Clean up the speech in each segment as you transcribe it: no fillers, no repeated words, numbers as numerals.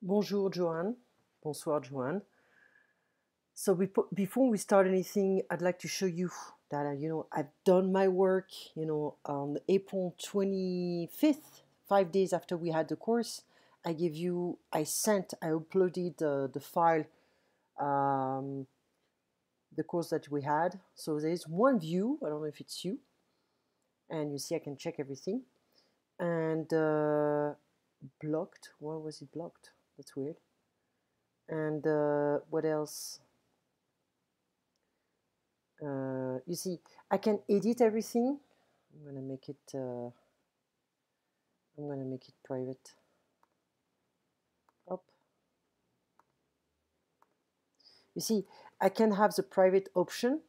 Bonjour, Joanne. Bonsoir, Joanne. So before we start anything, I'd like to show you that I've done my work. On April 25th, 5 days after we had the course, I uploaded the file, um, the course that we had. So there's one view. I don't know if it's you, and you see I can check everything. And blocked. Why was it blocked? That's weird. And what else? You see, I can edit everything. I'm gonna make it. I'm gonna make it private. Up. You see, I can have the private option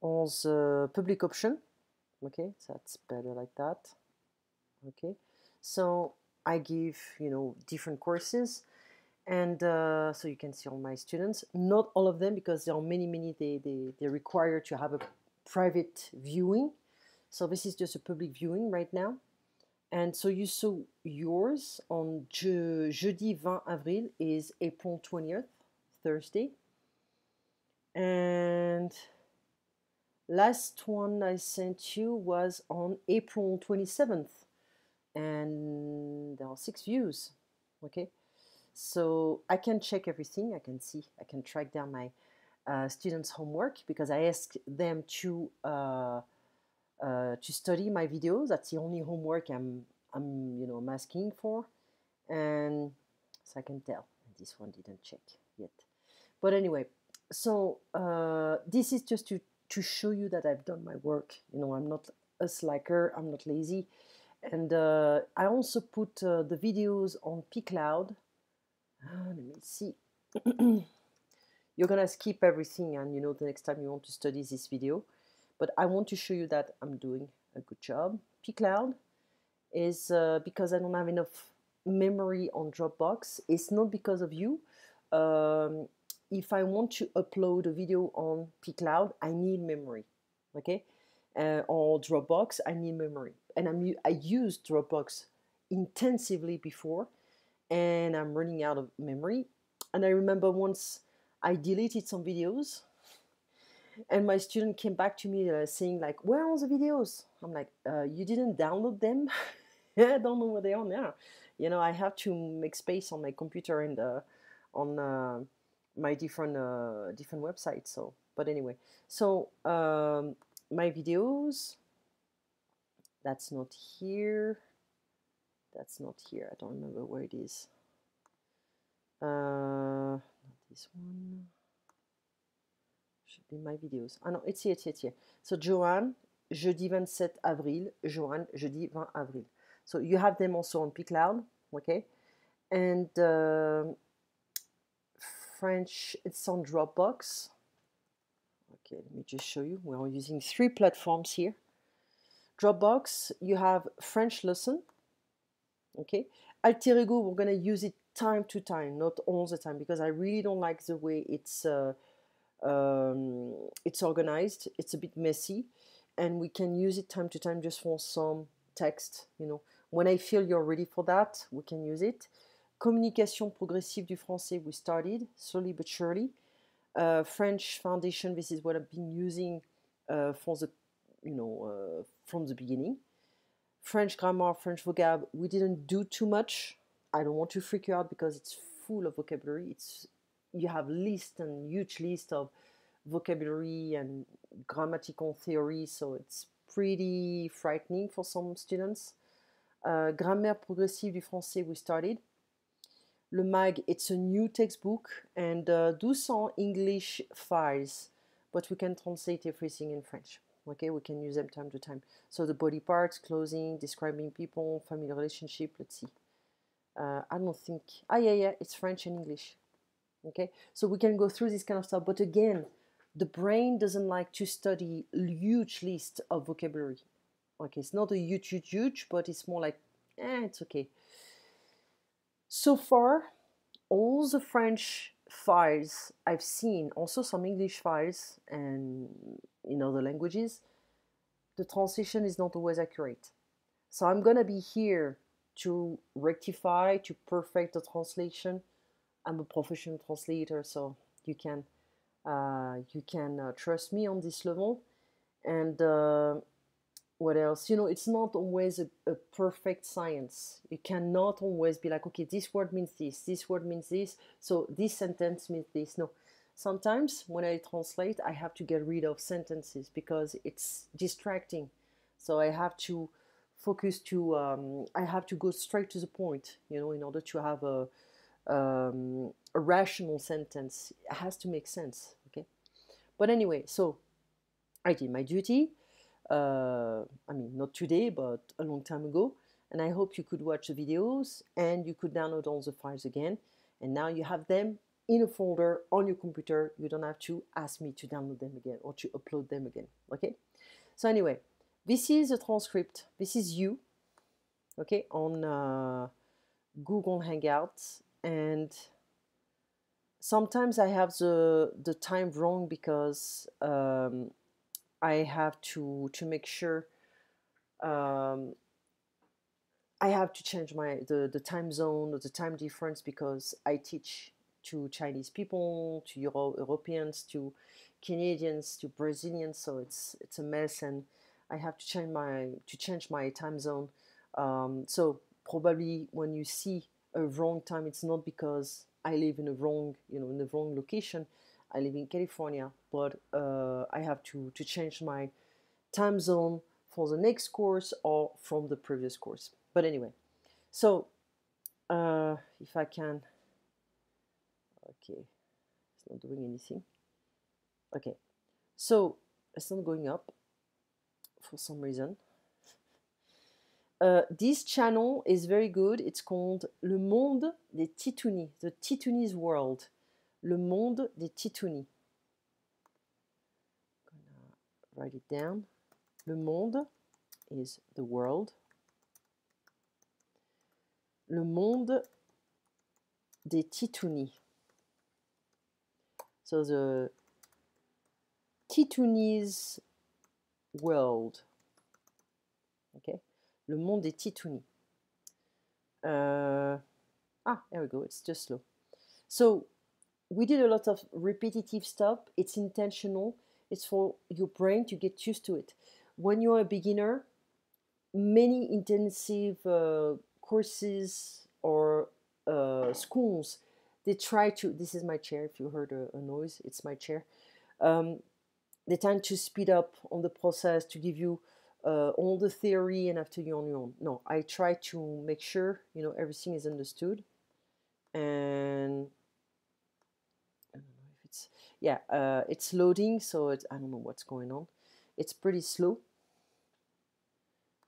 or the public option. Okay, so that's better like that. Okay, so I give different courses, and so you can see all my students. Not all of them because there are many. They require to have a private viewing. So this is just a public viewing right now. And so you saw yours on jeudi 20 avril is April 20th, Thursday. And last one I sent you was on April 27th. And there are 6 views. Okay. So I can check everything. I can see, I can track down my students' homework because I asked them to study my videos. That's the only homework I'm asking for, and so I can tell. This one didn't check yet, but anyway. So this is just to show you that I've done my work. I'm not a slacker. I'm not lazy, and I also put the videos on pCloud. Let me see. You're gonna skip everything, and the next time you want to study this video. But I want to show you that I'm doing a good job. pCloud is because I don't have enough memory on Dropbox. It's not because of you. If I want to upload a video on pCloud, I need memory. Okay, or Dropbox, I need memory, and I used Dropbox intensively before, and I'm running out of memory. And I remember once I deleted some videos and my student came back to me saying like, where are the videos? I'm like, you didn't download them? I don't know where they are now. I have to make space on my computer and on my different websites. So but anyway, so my videos, that's not here, that's not here, I don't remember where it is. Not this one. Should be my videos. Ah non, it's here, it's here. So Joanne, jeudi 27 avril. Joanne, jeudi 20 avril. So you have them also on pCloud, okay? And French, it's on Dropbox. Okay, let me just show you. We're using 3 platforms here. Dropbox, you have French lesson, okay? Alter Ego, we're gonna use it time to time, not all the time, because I really don't like the way it's organized. It's a bit messy, and we can use it time to time just for some text. When I feel you're ready for that, we can use it. Communication progressive du français, we started slowly but surely. French foundation, this is what I've been using for the from the beginning. French grammar, French vocab, we didn't do too much. I don't want to freak you out because it's full of vocabulary. You have list and huge list of vocabulary and grammatical theory, so it's pretty frightening for some students. Grammaire progressive du français, we started. Le MAG, it's a new textbook, and those are English files, but we can translate everything in French. Okay, we can use them time to time. So the body parts, clothing, describing people, family relationship, let's see. I don't think, yeah, it's French and English. Okay, so we can go through this kind of stuff, but again, the brain doesn't like to study huge list of vocabulary. Okay, it's not a huge, but it's more like, it's okay. So far, all the French files I've seen, also some English files and in other languages, the translation is not always accurate. So I'm gonna be here to rectify, to perfect the translation. I'm a professional translator, so you can trust me on this level. And what else? You know, it's not always a perfect science. You cannot always be like, okay, this word means this word means this, so this sentence means this. No. Sometimes when I translate, I have to get rid of sentences because it's distracting. So I have to focus to, I have to go straight to the point, you know, in order to have a rational sentence. It has to make sense, okay? But anyway, so I did my duty. I mean, not today, but a long time ago. And I hope you could watch the videos and you could download all the files again. And now you have them in a folder on your computer. You don't have to ask me to download them again or to upload them again. Okay? So anyway, this is a transcript. This is you, okay, on Google Hangouts. And sometimes I have the time wrong because I have to make sure I have to change the time zone or the time difference because I teach to Chinese people, to Europeans, to Canadians, to Brazilians. So it's a mess, and I have to change my time zone. So probably when you see a wrong time, it's not because I live in a wrong, in the wrong location. I live in California, but I have to change my time zone for the next course or from the previous course. But anyway, so if I can, okay, it's not doing anything. Okay, so it's not going up for some reason. This channel is very good. It's called Le Monde des Titounis, the Titounis World. Le Monde des Titounis. I'm gonna write it down. Le Monde is the world. Le Monde des Titounis. So the Titounis world. Okay, Le Monde des Titounis. There we go. It's just slow. So we did a lot of repetitive stuff. It's intentional. It's for your brain to get used to it. When you're a beginner, many intensive courses or schools, they try to, this is my chair, if you heard a noise, it's my chair. They tend to speed up on the process to give you all the theory and after you're on your own. No, I try to make sure, everything is understood. And I don't know if it's, yeah, it's loading, so I don't know what's going on. It's pretty slow.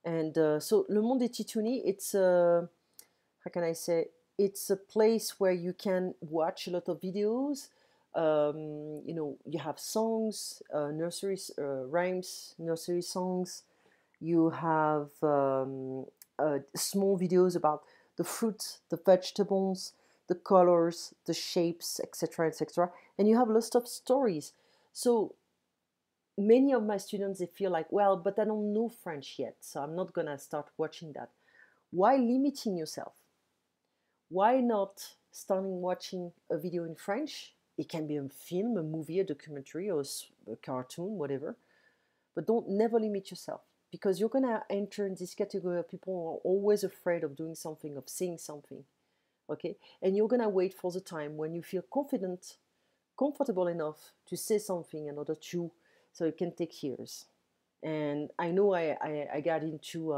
And so Le Monde des Titounis, it's how can I say? It's a place where you can watch a lot of videos. You have songs, nursery rhymes, nursery songs. You have small videos about the fruits, the vegetables, the colors, the shapes, etc., etc. And you have lots of stories. So many of my students, they feel like, well, but I don't know French yet, so I'm not gonna start watching that. Why limiting yourself? Why not starting watching a video in French? It can be a film, a movie, a documentary, or a cartoon, whatever. But never limit yourself, because you're gonna enter in this category of people who are always afraid of doing something, of saying something. Okay? And you're gonna wait for the time when you feel comfortable enough to say something in order to, so it can take years. And I know I got into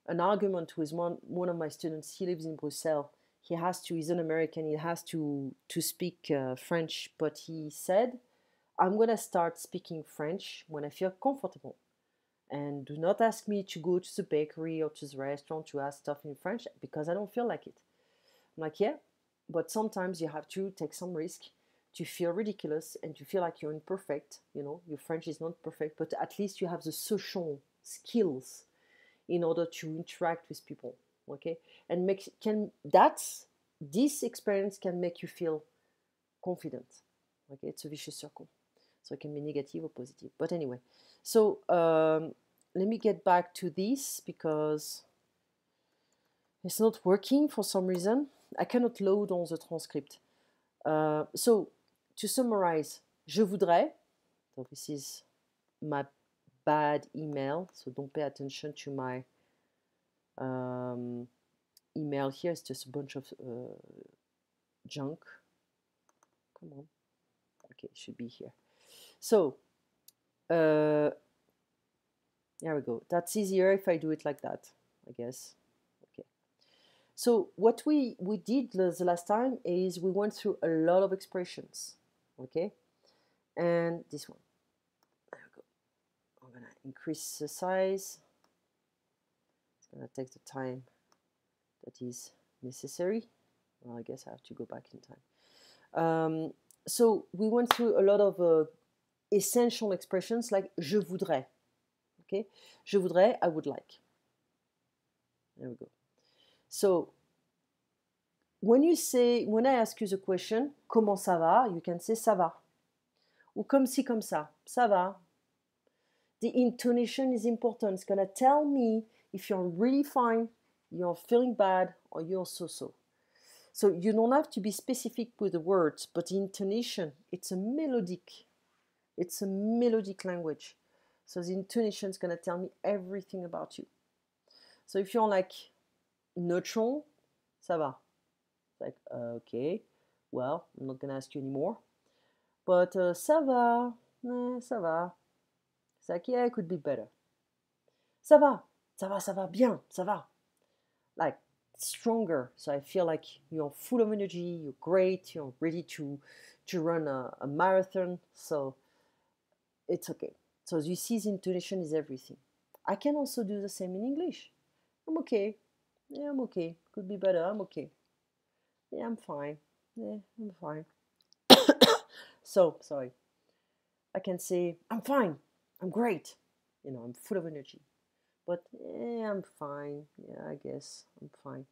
an argument with one of my students. He lives in Brussels. He's an American. He has to speak French, but he said, I'm going to start speaking French when I feel comfortable. And do not ask me to go to the bakery or to the restaurant to ask stuff in French because I don't feel like it. I'm like, yeah, but sometimes you have to take some risk to feel ridiculous and to feel like you're imperfect. Your French is not perfect, but at least you have the social skills in order to interact with people. Okay, and this experience can make you feel confident. Okay, it's a vicious circle, so it can be negative or positive. But anyway, so let me get back to this because It's not working for some reason. I cannot load on the transcript. So, to summarize, je voudrais, so this is my bad email, so don't pay attention to my email here. It's just a bunch of junk. Come on. Okay, it should be here. So, there we go. That's easier if I do it like that, I guess. Okay. So what we did the last time is we went through a lot of expressions, okay? And this one. There we go. I'm gonna increase the size. It's gonna take the time that is necessary. Well, I guess I have to go back in time. So we went through a lot of essential expressions like je voudrais. Okay, je voudrais, I would like. There we go. So when I ask you the question, comment ça va? You can say ça va. Ou comme ci, comme ça, ça va. The intonation is important. It's gonna tell me if you're really fine, you're feeling bad, or you're so-so. So you don't have to be specific with the words, but the intonation, it's a melodic language. So the intonation is going to tell me everything about you. So if you're like neutral, ça va. It's like, okay, well, I'm not going to ask you anymore. But ça va, ça va. It's like, yeah, it could be better. Ça va, bien, ça va. Like, stronger. So I feel like you're full of energy, you're great, you're ready to run a marathon. So it's okay. So you see, the intonation is everything. I can also do the same in English. I'm okay. Yeah, I'm okay. Could be better. I'm okay. Yeah, I'm fine. Yeah, I'm fine. So, sorry. I can say, I'm fine. I'm great. You know, I'm full of energy. But yeah, I'm fine. Yeah, I guess I'm fine.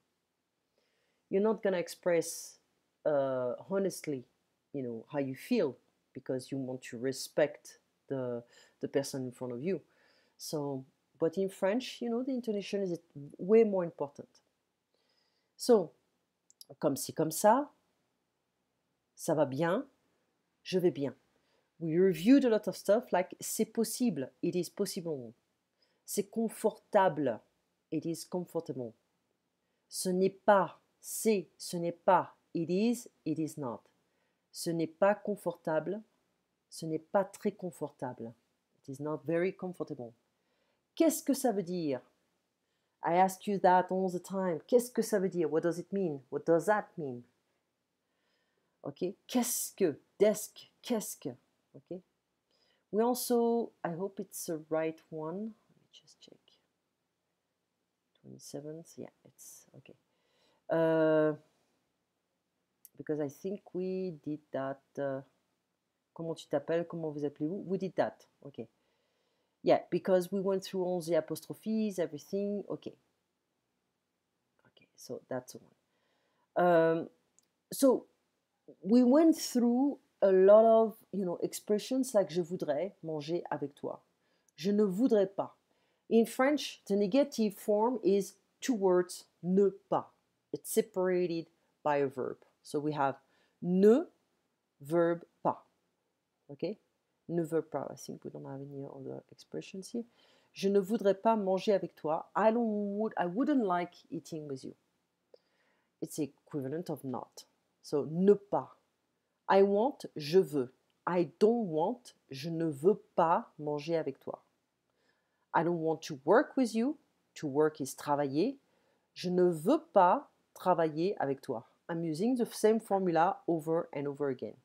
You're not going to express honestly, you know, how you feel because you want to respect the person in front of you. So, but in French, you know, the intonation is way more important. So, comme ci, comme ça, ça va bien, je vais bien. We reviewed a lot of stuff like c'est possible, it is possible. C'est confortable, it is comfortable. Ce n'est pas, c'est, ce n'est pas, it is not. Ce n'est pas confortable, ce n'est pas très confortable. It is not very comfortable. Qu'est-ce que ça veut dire? I ask you that all the time. Qu'est-ce que ça veut dire? What does it mean? What does that mean? Okay. Qu'est-ce que? Desk. Qu'est-ce que? Okay. We also, I hope it's the right one. Let me just check. 27th. Yeah, it's okay. Because I think we did that. Comment tu t'appelles? Comment vous appelez-vous? We did that. Okay. Yeah, because we went through all the apostrophes, everything. Okay. Okay, so that's one. So we went through a lot of, you know, expressions like je voudrais manger avec toi. Je ne voudrais pas. In French, the negative form is two words, ne pas. It's separated by a verb. So we have ne, verb pas. Okay? Ne veux pas. I think we don't have any other expressions here. Je ne voudrais pas manger avec toi. I wouldn't like eating with you. It's the equivalent of not. So ne pas. I want, je veux. I don't want, je ne veux pas manger avec toi. I don't want to work with you. To work is travailler. Je ne veux pas travailler avec toi. I'm using the same formula over and over again.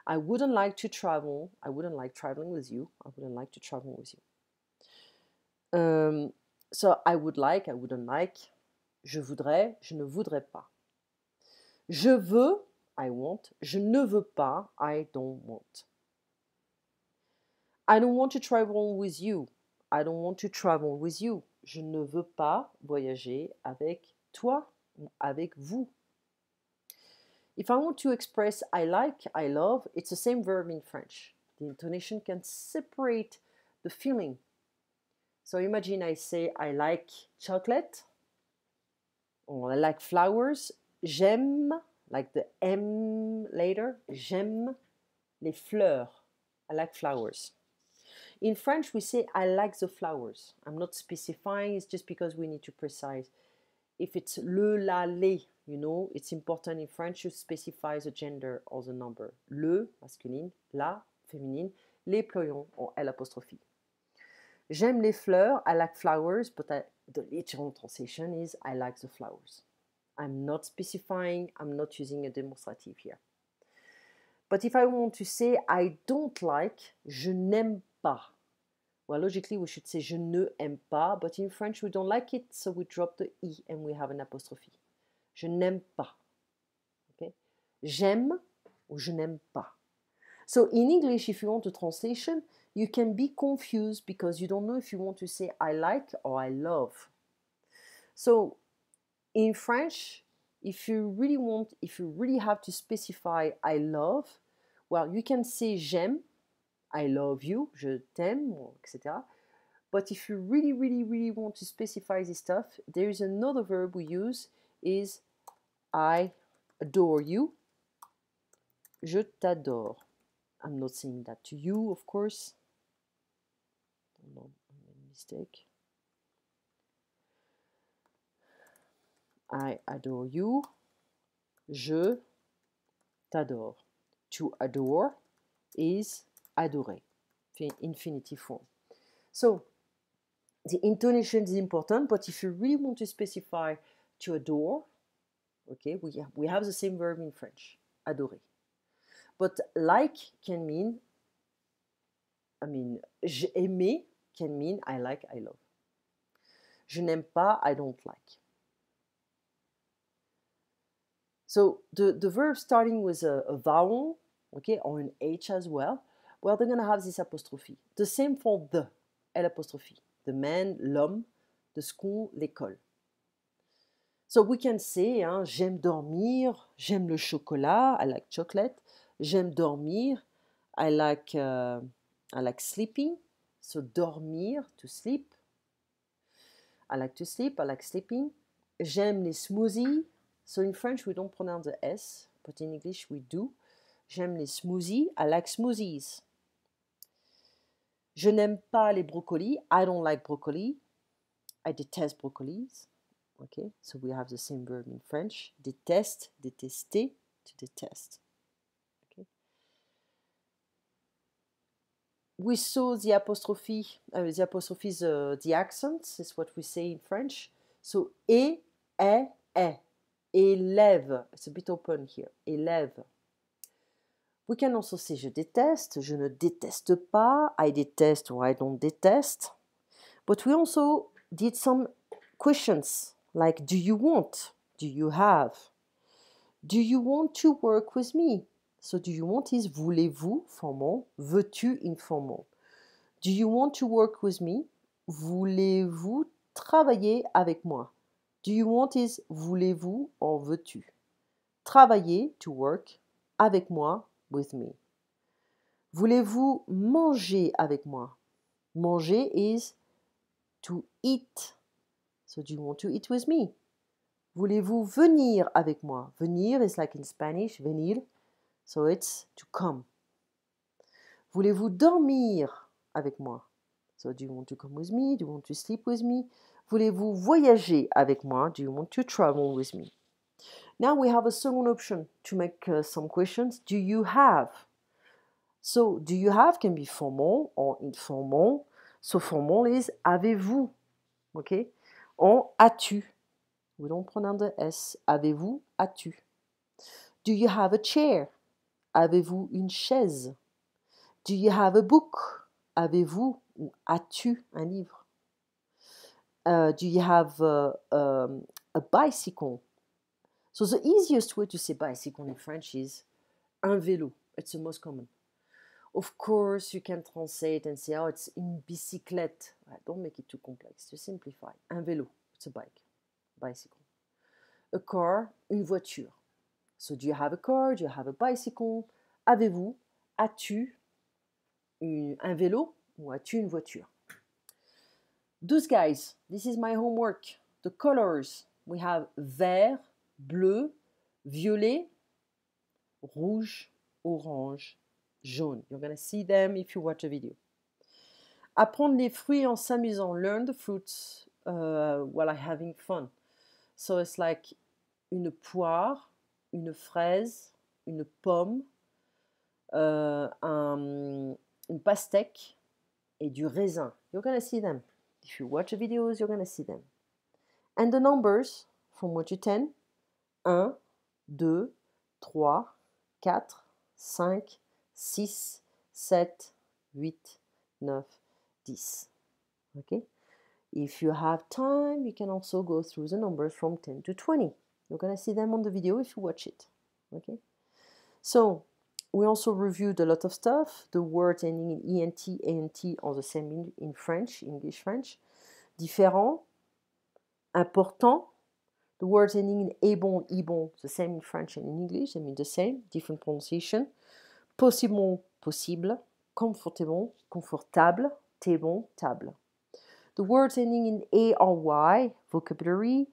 I wouldn't like to travel. I wouldn't like traveling with you. I wouldn't like to travel with you. So I would like, I wouldn't like. Je voudrais, je ne voudrais pas. Je veux, I want. Je ne veux pas, I don't want. I don't want to travel with you. I don't want to travel with you. Je ne veux pas voyager avec toi, avec vous. If I want to express I like, I love, it's the same verb in French. The intonation can separate the feeling. So imagine I say I like chocolate. I like flowers. J'aime, like the M later, j'aime les fleurs. I like flowers. In French, we say I like the flowers. I'm not specifying, it's just because we need to precise. If it's le, la, les, you know, it's important in French to specify the gender or the number. Le, masculine, la, féminine, les plurions or L apostrophe. J'aime les fleurs, I like flowers, but the literal translation is I like the flowers. I'm not specifying, I'm not using a demonstrative here. But if I want to say I don't like, je n'aime pas. Well, logically we should say je ne aime pas, but in French we don't like it, so we drop the I and we have an apostrophe. Je n'aime pas. Okay? J'aime ou je n'aime pas. So in English, if you want a translation, you can be confused because you don't know if you want to say I like or I love. So in French, if you really have to specify I love, well, you can say j'aime, I love you, je t'aime, etc. But if you really want to specify this stuff, there is another verb we use, is I adore you, je t'adore. I'm not saying that to you, of course. No, I made a mistake. I adore you, je t'adore. To adore is adorer, infinitive form. So the intonation is important, but if you really want to specify to adore, okay, we have the same verb in French, adorer. But like can mean, aimer can mean I like, I love. Je n'aime pas, I don't like. So the verb starting with a vowel, okay, or an H as well, well, they're going to have this apostrophe. The same for the, L apostrophe. The man, l'homme, the school, l'école. So we can say, j'aime dormir, j'aime le chocolat, I like chocolate. J'aime dormir, I like sleeping. So dormir, to sleep. I like to sleep, I like sleeping. J'aime les smoothies. So in French, we don't pronounce the S, but in English we do. J'aime les smoothies, I like smoothies. Je n'aime pas les brocolis, I don't like broccoli. I detest broccolis. Okay, so we have the same verb in French. Déteste, détester, to detest. Okay. We saw the apostrophe, the accents, is what we say in French. So, est, élève. It's a bit open here. Élève. We can also say je déteste, je ne déteste pas, I detest or I don't detest. But we also did some questions like do you want? Do you have? Do you want to work with me? So do you want is voulez-vous, formal. Veux-tu, informal. Do you want to work with me? Voulez-vous travailler avec moi? Do you want is voulez-vous or veux-tu? Travailler, to work, avec moi, with me. Voulez-vous manger avec moi? Manger is to eat. So do you want to eat with me? Voulez-vous venir avec moi? Venir is like in Spanish, venir. So it's to come. Voulez-vous dormir avec moi? So do you want to come with me? Do you want to sleep with me? Voulez-vous voyager avec moi? Do you want to travel with me? Now we have a second option to make some questions. Do you have? So do you have can be formal or informal. So formal is avez-vous? Okay? Or as-tu? We don't pronounce the S. Avez-vous? As-tu? Do you have a chair? Avez-vous une chaise? Do you have a book? Avez-vous ou as-tu un livre? Do you have a bicycle? So the easiest way to say bicycle in French is un vélo. It's the most common. Of course, you can translate and say, oh, it's une bicyclette. Don't make it too complex. To simplify. Un vélo. It's a bike. Bicycle. A car, une voiture. So do you have a car? Do you have a bicycle? Avez-vous? As-tu un vélo? Ou as-tu une voiture? Those guys, this is my homework. The colors. we have vert, bleu, violet, rouge, orange, jaune. You're going to see them if you watch the video. Apprendre les fruits en s'amusant. Learn the fruits while having fun. So it's like une poire, une fraise, une pomme, une pastèque et du raisin. You're going to see them. If you watch the videos, you're going to see them. And the numbers from 1 to 10. 1, 2, 3, 4, 5, 6, 7, 8, 9, 10. Okay? If you have time, you can also go through the numbers from 10 to 20. You're going to see them on the video if you watch it. Okay? So, we also reviewed a lot of stuff. The words ending in ENT, ANT are the same in French, English, French. Différent, important. The words ending in "-ebon", "-ibon", the same in French and in English, they mean the same, different pronunciation. Possible, possible. Comfortable, confortable. Table, table. The words ending in "a" or "y", vocabulary,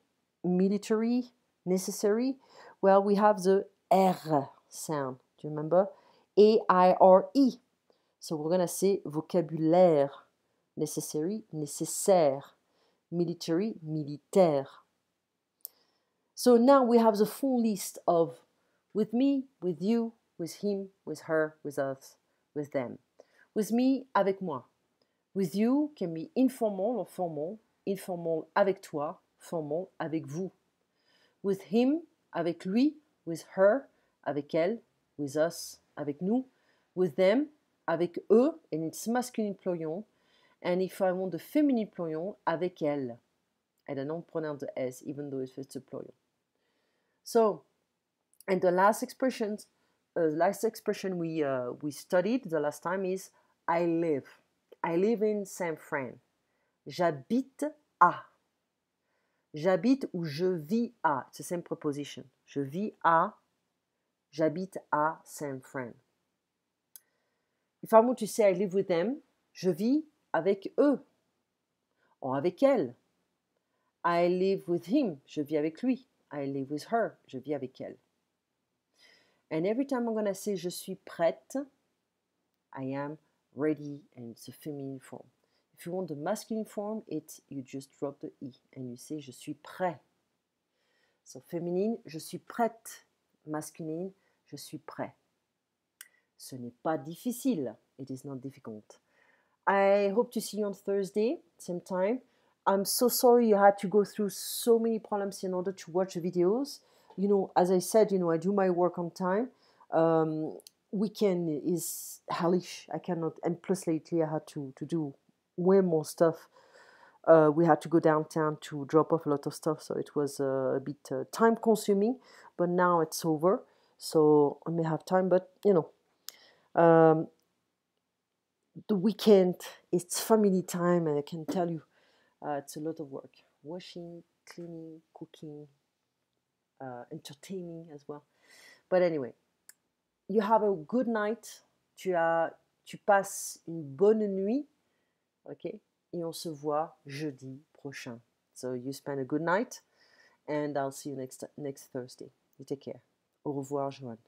military, necessary. Well, we have the R sound. Do you remember? A-I-R-E. So we're going to say vocabulaire, necessary, nécessaire, military, militaire. So now we have the full list of with me, with you, with him, with her, with us, with them. With me, avec moi. With you can be informal or formal. Informal, avec toi. Formal, avec vous. With him, avec lui. With her, avec elle. With us, avec nous. With them, avec eux, and it's masculine pronoun. And if I want the feminine pronoun, avec elle. And I don't pronounce the S, even though it's a pronoun. So, and the last expression we studied the last time is I live. I live in Saint-Fran. J'habite à. J'habite ou je vis à. It's the same preposition. Je vis à. J'habite à Saint-Fran. If I want to say I live with them, je vis avec eux. Ou avec elle. I live with him. Je vis avec lui. I live with her. Je vis avec elle. And every time I'm going to say je suis prête, I am ready, and it's a feminine form. If you want the masculine form, you just drop the E and you say je suis prêt. So féminine, je suis prête. Masculine, je suis prêt. Ce n'est pas difficile. It is not difficult. I hope to see you on Thursday, same time. I'm so sorry you had to go through so many problems in order to watch the videos. You know, as I said, I do my work on time. Weekend is hellish. I cannot, and plus lately I had to do way more stuff. We had to go downtown to drop off a lot of stuff, so it was a bit time consuming, but now it's over, so I may have time, but the weekend, it's family time, and I can tell you, it's a lot of work. Washing, cleaning, cooking, entertaining as well. But anyway, you have a good night. Tu passes une bonne nuit. Okay? Et on se voit jeudi prochain. So you spend a good night, and I'll see you next Thursday. You take care. Au revoir, Joanne.